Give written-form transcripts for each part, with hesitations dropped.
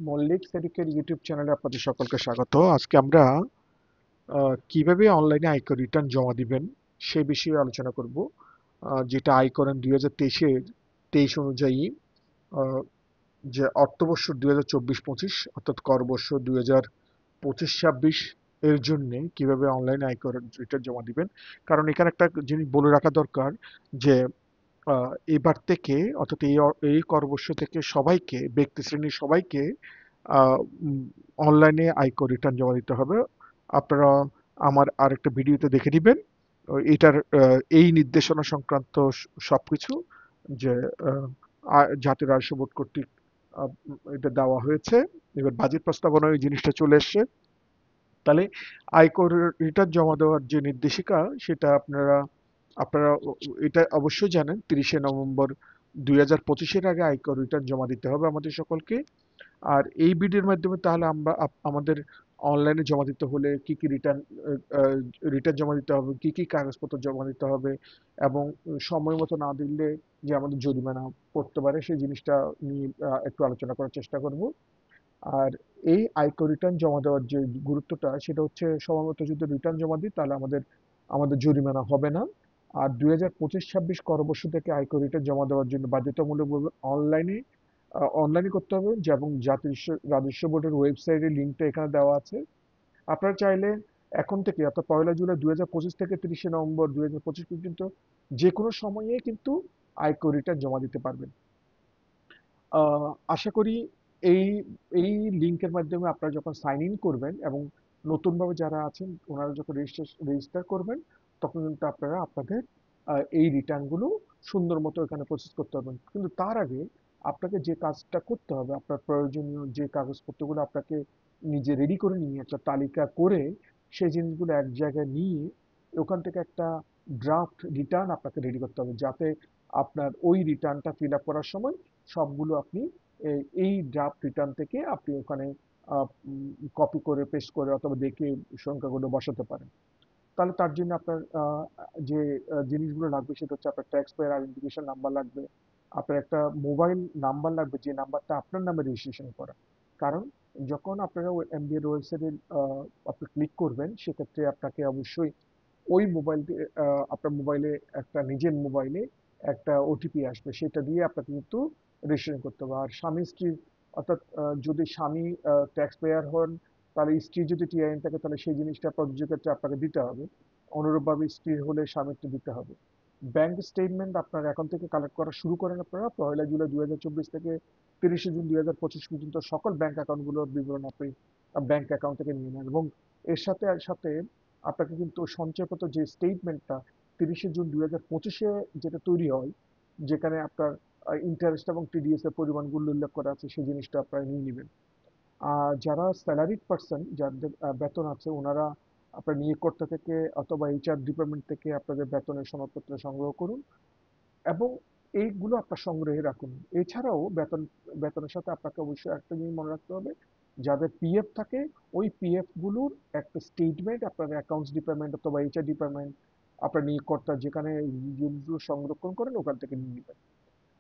Mallick সেলিকের YouTube চ্যানেলে আপনাদের সকলকে স্বাগত। আজকে আমরা কিভাবে অনলাইনে আয়কর রিটার্ন জমা দিবেন সে বিষয়ে আলোচনা করব। যেটা আয়করের 2023 অনুযায়ী আহ, যে অর্থবর্ষ 2024-25 অর্থাৎ করবর্ষ 2025-26 এর জন্য কিভাবে অনলাইনে আয়কর রিটার্ন জমা দিবেন। কারণ এখানে একটা জিনিস বলে রাখা দরকার যে এবার থেকে অর্থাৎ এই করবর্ষ থেকে সবাইকে ব্যক্তি শ্রেণীর সবাইকে অনলাইনে আয়কর রিটার্ন জমা দিতে হবে। আপনারা আমার আরেকটা ভিডিওতে দেখে নিবেন এটার এই নির্দেশনা সংক্রান্ত সবকিছু যে জাতীয় রাজস্ব বোর্ড কর্তৃক এটা দেওয়া হয়েছে। এবার বাজেট প্রস্তাবনায় এই জিনিসটা চলে এসছে। তাহলে আয়কর রিটার্ন জমা দেওয়ার যে নির্দেশিকা সেটা আপনারা আপনারা এটা অবশ্যই জানেন 30শে নভেম্বর 2025-এর আগে আয়কর রিটার্ন জমা দিতে হবে আমাদের সকলকে। আর এই ভিডিওর মাধ্যমে তাহলে আমরা আমাদের অনলাইনে জমা দিতে হলে কি কি রিটার্ন জমা দিতে হবে, কি কি কাগজপত্র জমা দিতে হবে, এবং সময় মতো না দিলে যে আমাদের জরিমানা পড়তে পারে সেই জিনিসটা নিয়ে একটু আলোচনা করার চেষ্টা করব। আর এই আয়কর রিটার্ন জমা দেওয়ার যে গুরুত্বটা সেটা হচ্ছে সময়মতো যদি রিটার্ন জমা দিই তাহলে আমাদের আমাদের জরিমানা হবে না। আর 2025-26 করবর্ষ থেকে আয়কর রিটার্ন জমা দেওয়ার জন্য বাধ্যতামূলকভাবে অনলাইনে করতে হবে, এবং জাতীয় রাজস্ব বোর্ডের ওয়েবসাইটের লিঙ্কটা এখানে দেওয়া আছে। আপনারা চাইলে এখন থেকে অর্থাৎ 1লা জুলাই 2025 থেকে 30শে নভেম্বর 2025 পর্যন্ত যে কোনো সময়ে কিন্তু আয়কর রিটার্ন জমা দিতে পারবেন। আশা করি এই এই লিঙ্কের মাধ্যমে আপনারা যখন সাইন ইন করবেন এবং নতুনভাবে যারা আছেন ওনারা যখন রেজিস্টার করবেন তখন কিন্তু আপনারা আপনাদের এই রিটার্নগুলো সুন্দর মতো এখানে প্রসেস করতে পারবেন। কিন্তু তার আগে আপনাকে যে কাজটা করতে হবে, আপনার প্রয়োজনীয় যে কাগজপত্রগুলো আপনাকে নিজে রেডি করে নিয়ে একটা তালিকা করে সেই জিনিসগুলো এক জায়গায় নিয়ে ওখান থেকে একটা ড্রাফট রিটার্ন আপনাকে রেডি করতে হবে, যাতে আপনার ওই রিটার্নটা ফিল আপ করার সময় সবগুলো আপনি এই ড্রাফট রিটার্ন থেকে আপনি ওখানে কপি করে পেস্ট করে অথবা দেখে সংখ্যাগুলো বসাতে পারেন। তাহলে তার জন্য আপনার যে জিনিসগুলো লাগবে সেটা হচ্ছে আপনার ট্যাক্স পেয়ার আইডেন্টিফিকেশন নাম্বার লাগবে, আপনার একটা মোবাইল নাম্বার লাগবে যে নাম্বারটা আপনার নামে রেজিস্ট্রেশন করা। কারণ যখন আপনারা এমবিএর ওয়েবসাইটে আপনি ক্লিক করবেন সেক্ষেত্রে আপনাকে অবশ্যই ওই মোবাইল আপনার মোবাইলে একটা নিজের মোবাইলে একটা ওটিপি আসবে, সেটা দিয়ে আপনাকে কিন্তু রেজিস্ট্রেশন করতে হবে। আর স্বামী স্ত্রী অর্থাৎ যদি স্বামী ট্যাক্স পেয়ার হন তাহলে স্ত্রী যদি টিআইএন থাকে তাহলে সেই জিনিসটা প্রযোজ্য ক্ষেত্রে আপনাকে দিতে হবে। অনুরূপভাবে স্ত্রীর হলে স্বামীরটা দিতে হবে। ব্যাংক স্টেটমেন্ট আপনার এখন থেকে কালেক্ট করা শুরু করেন আপনারা 1লা জুলাই 2024 থেকে 30শে জুন 2025 পর্যন্ত সকল ব্যাংক অ্যাকাউন্টগুলোর বিবরণ আপনি ব্যাংক অ্যাকাউন্ট থেকে নিয়ে নেন, এবং এর সাথে সাথে আপনাকে কিন্তু সঞ্চয়পত্র যে স্টেটমেন্টটা 30শে জুন 2025-এ যেটা তৈরি হয়, যেখানে আপনার ইন্টারেস্ট এবং টিডিএস এর পরিমাণগুলো উল্লেখ করা আছে সেই জিনিসটা আপনারা নিয়ে নেবেন। আর যারা স্যালারিড পার্সন যাদের বেতন আছে ওনারা আপনার নিয়োগকর্তা থেকে অথবা এইচআর ডিপার্টমেন্ট থেকে আপনাদের বেতনের সনদপত্র সংগ্রহ করুন, এবং এইগুলো আপনার সংগ্রহে রাখুন। এছাড়াও বেতনের সাথে আপনাকে অবশ্যই একটা জিনিস মনে রাখতে হবে, যাদের পিএফ থাকে ওই পিএফ গুলোর একটা স্টেটমেন্ট আপনার অ্যাকাউন্টস ডিপার্টমেন্ট অথবা এইচআর ডিপার্টমেন্ট আপনার নিয়োগকর্তা যেখানে জিনিসগুলো সংরক্ষণ করেন ওখান থেকে নিয়ে নেবেন।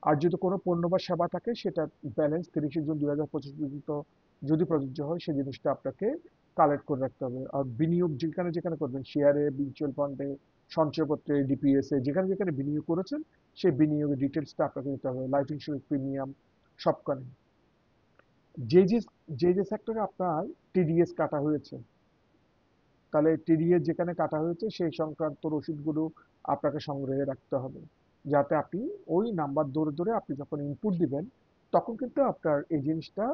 আর যদি কোনো পণ্য বা সেবা থাকে সেটা ব্যালেন্স 30শে জুন 2025 পর্যন্ত যদি প্রযোজ্য হয় সেই জিনিসটা আপনাকে কালেক্ট করে রাখতে হবে। আর বিনিয়োগ যেখানে যেখানে করবেন, শেয়ারে, মিউচুয়াল ফান্ডে, সঞ্চয়পত্রে, ডিপিএস এ যেখানে যেখানে বিনিয়োগ করেছেন সেই বিনিয়োগের ডিটেলসটা আপনাকে দিতে হবে, লাইফ ইন্স্যুরেন্স প্রিমিয়াম সবখানে। যে যে যে যে সেক্টরে আপনার টিডিএস কাটা হয়েছে তাহলে টিডিএস যেখানে কাটা হয়েছে সেই সংক্রান্ত রসিদগুলো আপনাকে সংগ্রহে রাখতে হবে, যাতে আপনি ওই নাম্বার ধরে ধরে আপনি যখন ইনপুট দিবেন তখন কিন্তু আপনার এই জিনিসটা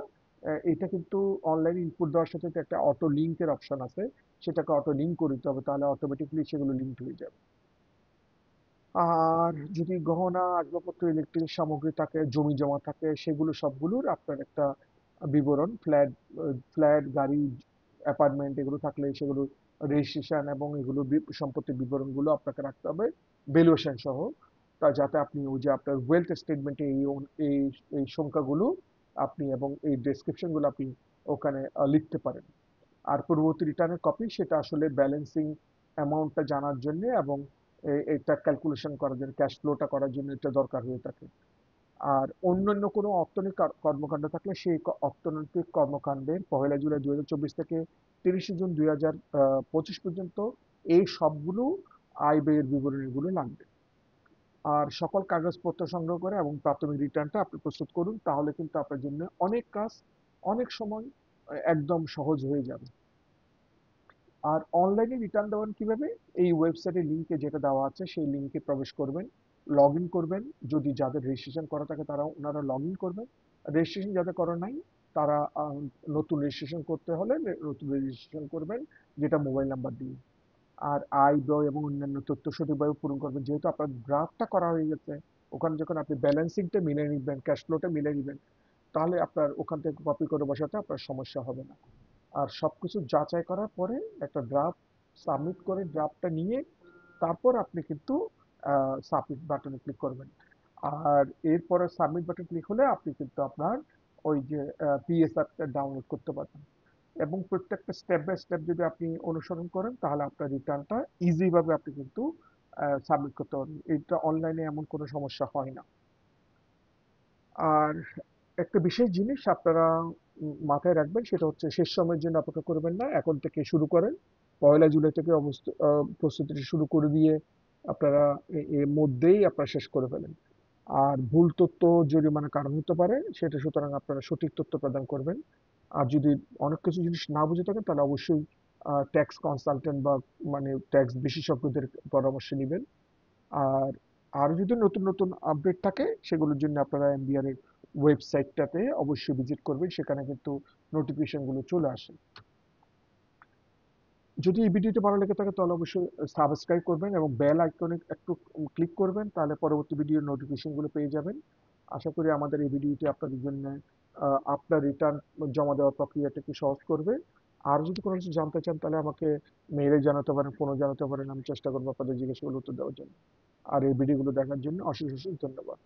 এটা কিন্তু অনলাইন ইনপুট দেওয়ার সাথে সাথে একটা অটো লিঙ্কের অপশন আছে, সেটাকে অটো লিঙ্ক করে দিতে হবে, তাহলে অটোমেটিকলি সেগুলো লিঙ্ক হয়ে যাবে। আর যদি গহনা আসবাবপত্র ইলেকট্রিক সামগ্রী থাকে, জমি জমা থাকে, সেগুলো সবগুলোর আপনার একটা বিবরণ, ফ্ল্যাট গাড়ি অ্যাপার্টমেন্ট এগুলো থাকলে সেগুলো রেজিস্ট্রেশন এবং এগুলো সম্পত্তির বিবরণগুলো আপনাকে রাখতে হবে ভ্যালুয়েশন সহ, তা যাতে আপনি ওই যে আপনার ওয়েলথ স্টেটমেন্টে এই এই সংখ্যাগুলো আপনি এবং এই ডেসক্রিপশনগুলো আপনি ওখানে লিখতে পারেন। আর পূর্ববর্তী রিটার্নের কপি সেটা আসলে ব্যালেন্সিং অ্যামাউন্টটা জানার জন্য এবং এটা ক্যালকুলেশন করার জন্য, ক্যাশ ফ্লোটা করার জন্য এটা দরকার হয়ে থাকে। আর অন্যান্য কোনো অর্থনৈতিক কর্মকাণ্ড থাকলে সেই অর্থনৈতিক কর্মকাণ্ডের 1 জুলাই 2024 থেকে 30 জুন 2025 পর্যন্ত এই সবগুলো আয় ব্যয়ের বিবরণীগুলো লাগবে। আর সকল কাগজপত্র সংগ্রহ করে এবং প্রাথমিক রিটার্নটা আপনি প্রস্তুত করুন, তাহলে কিন্তু আপনার জন্য অনেক কাজ অনেক সময় একদম সহজ হয়ে যাবে। আর অনলাইনে রিটার্ন দেবেন কিভাবে? এই ওয়েবসাইটের লিঙ্কে যেটা দেওয়া আছে সেই লিঙ্কে প্রবেশ করবেন, লগ ইন করবেন। যদি যাদের রেজিস্ট্রেশন করা থাকে তারা ওনারা লগ ইন করবেন। রেজিস্ট্রেশন যাদের করা নাই তারা নতুন রেজিস্ট্রেশন করতে হলে নতুন রেজিস্ট্রেশন করবেন, যেটা মোবাইল নাম্বার দিয়ে। আর আয় ব্যয় এবং অন্যান্য তথ্য সঠিকভাবে পূরণ করবেন। যেহেতু আপনার গ্রাফটা করা হয়ে গেছে, ওখানে যখন আপনি ব্যালেন্সিংটা মিলে নিবেন, ক্যাশ ফ্লোটা মিলে নিবেন, তাহলে আপনার ওখান থেকে কপি করে বসাতে আপনার সমস্যা হবে না। আর সবকিছু যাচাই করার পরে একটা ড্রাফট সাবমিট করে ড্রাফটটা নিয়ে তারপর আপনি কিন্তু সাবমিট বাটনে ক্লিক করবেন। আর এরপরে সাবমিট বাটন ক্লিক হলে আপনি কিন্তু আপনার ওই যে পিএসআরটা ডাউনলোড করতে পারবেন। এবং প্রত্যেকটা স্টেপ বাই স্টেপ যদি আপনি অনুসরণ করেন তাহলে আপনার রিটার্নটা ইজি ভাবে আপনি কিন্তু সাবমিট করতে পারবেন। এটা অনলাইনে এমন কোনো সমস্যা হয় না। আর একটা বিশেষ জিনিস আপনারা মাথায় রাখবেন, সেটা হচ্ছে শেষ সময়ের জন্য অপেক্ষা করবেন না, এখন থেকে শুরু করেন। 1 জুলাই থেকে প্রস্তুতিটি শুরু করে দিয়ে আপনারা এর মধ্যেই আপনারা শেষ করে ফেলেন। আর ভুল তথ্য জরিমানার কারণ হতে পারে সেটা, সুতরাং আপনারা সঠিক তথ্য প্রদান করবেন। আর যদি অনেক কিছু জিনিস না বুঝে থাকেন তাহলে অবশ্যই ট্যাক্স কনসালটেন্ট বা মানে ট্যাক্স বিশেষজ্ঞদের পরামর্শ নেবেন। আর আরো যদি নতুন নতুন আপডেট থাকে সেগুলোর জন্য আপনারা এমবিআর এর ওয়েবসাইটটাতে অবশ্যই ভিজিট করবেন, সেখানে কিন্তু নোটিফিকেশন গুলো চলে আসে। যদি এই ভিডিওটি ভালো লেগে থাকে তাহলে অবশ্যই সাবস্ক্রাইব করবেন এবং বেল আইকনে একটু ক্লিক করবেন, তাহলে পরবর্তী ভিডিওর নোটিফিকেশন গুলো পেয়ে যাবেন। আশা করি আমাদের এই ভিডিওটি আপনাদের জন্য আপনার রিটার্ন জমা দেওয়ার প্রক্রিয়াটাকে সহজ করবে। আর যদি কোনো কিছু জানতে চান তাহলে আমাকে মেইলে জানাতে পারেন, ফোনে জানাতে পারেন, আমি চেষ্টা করবো আপনাদের জিজ্ঞাসাগুলো উত্তর দেওয়ার জন্য। আর এই ভিডিওগুলো দেখার জন্য অশেষ অশেষ ধন্যবাদ।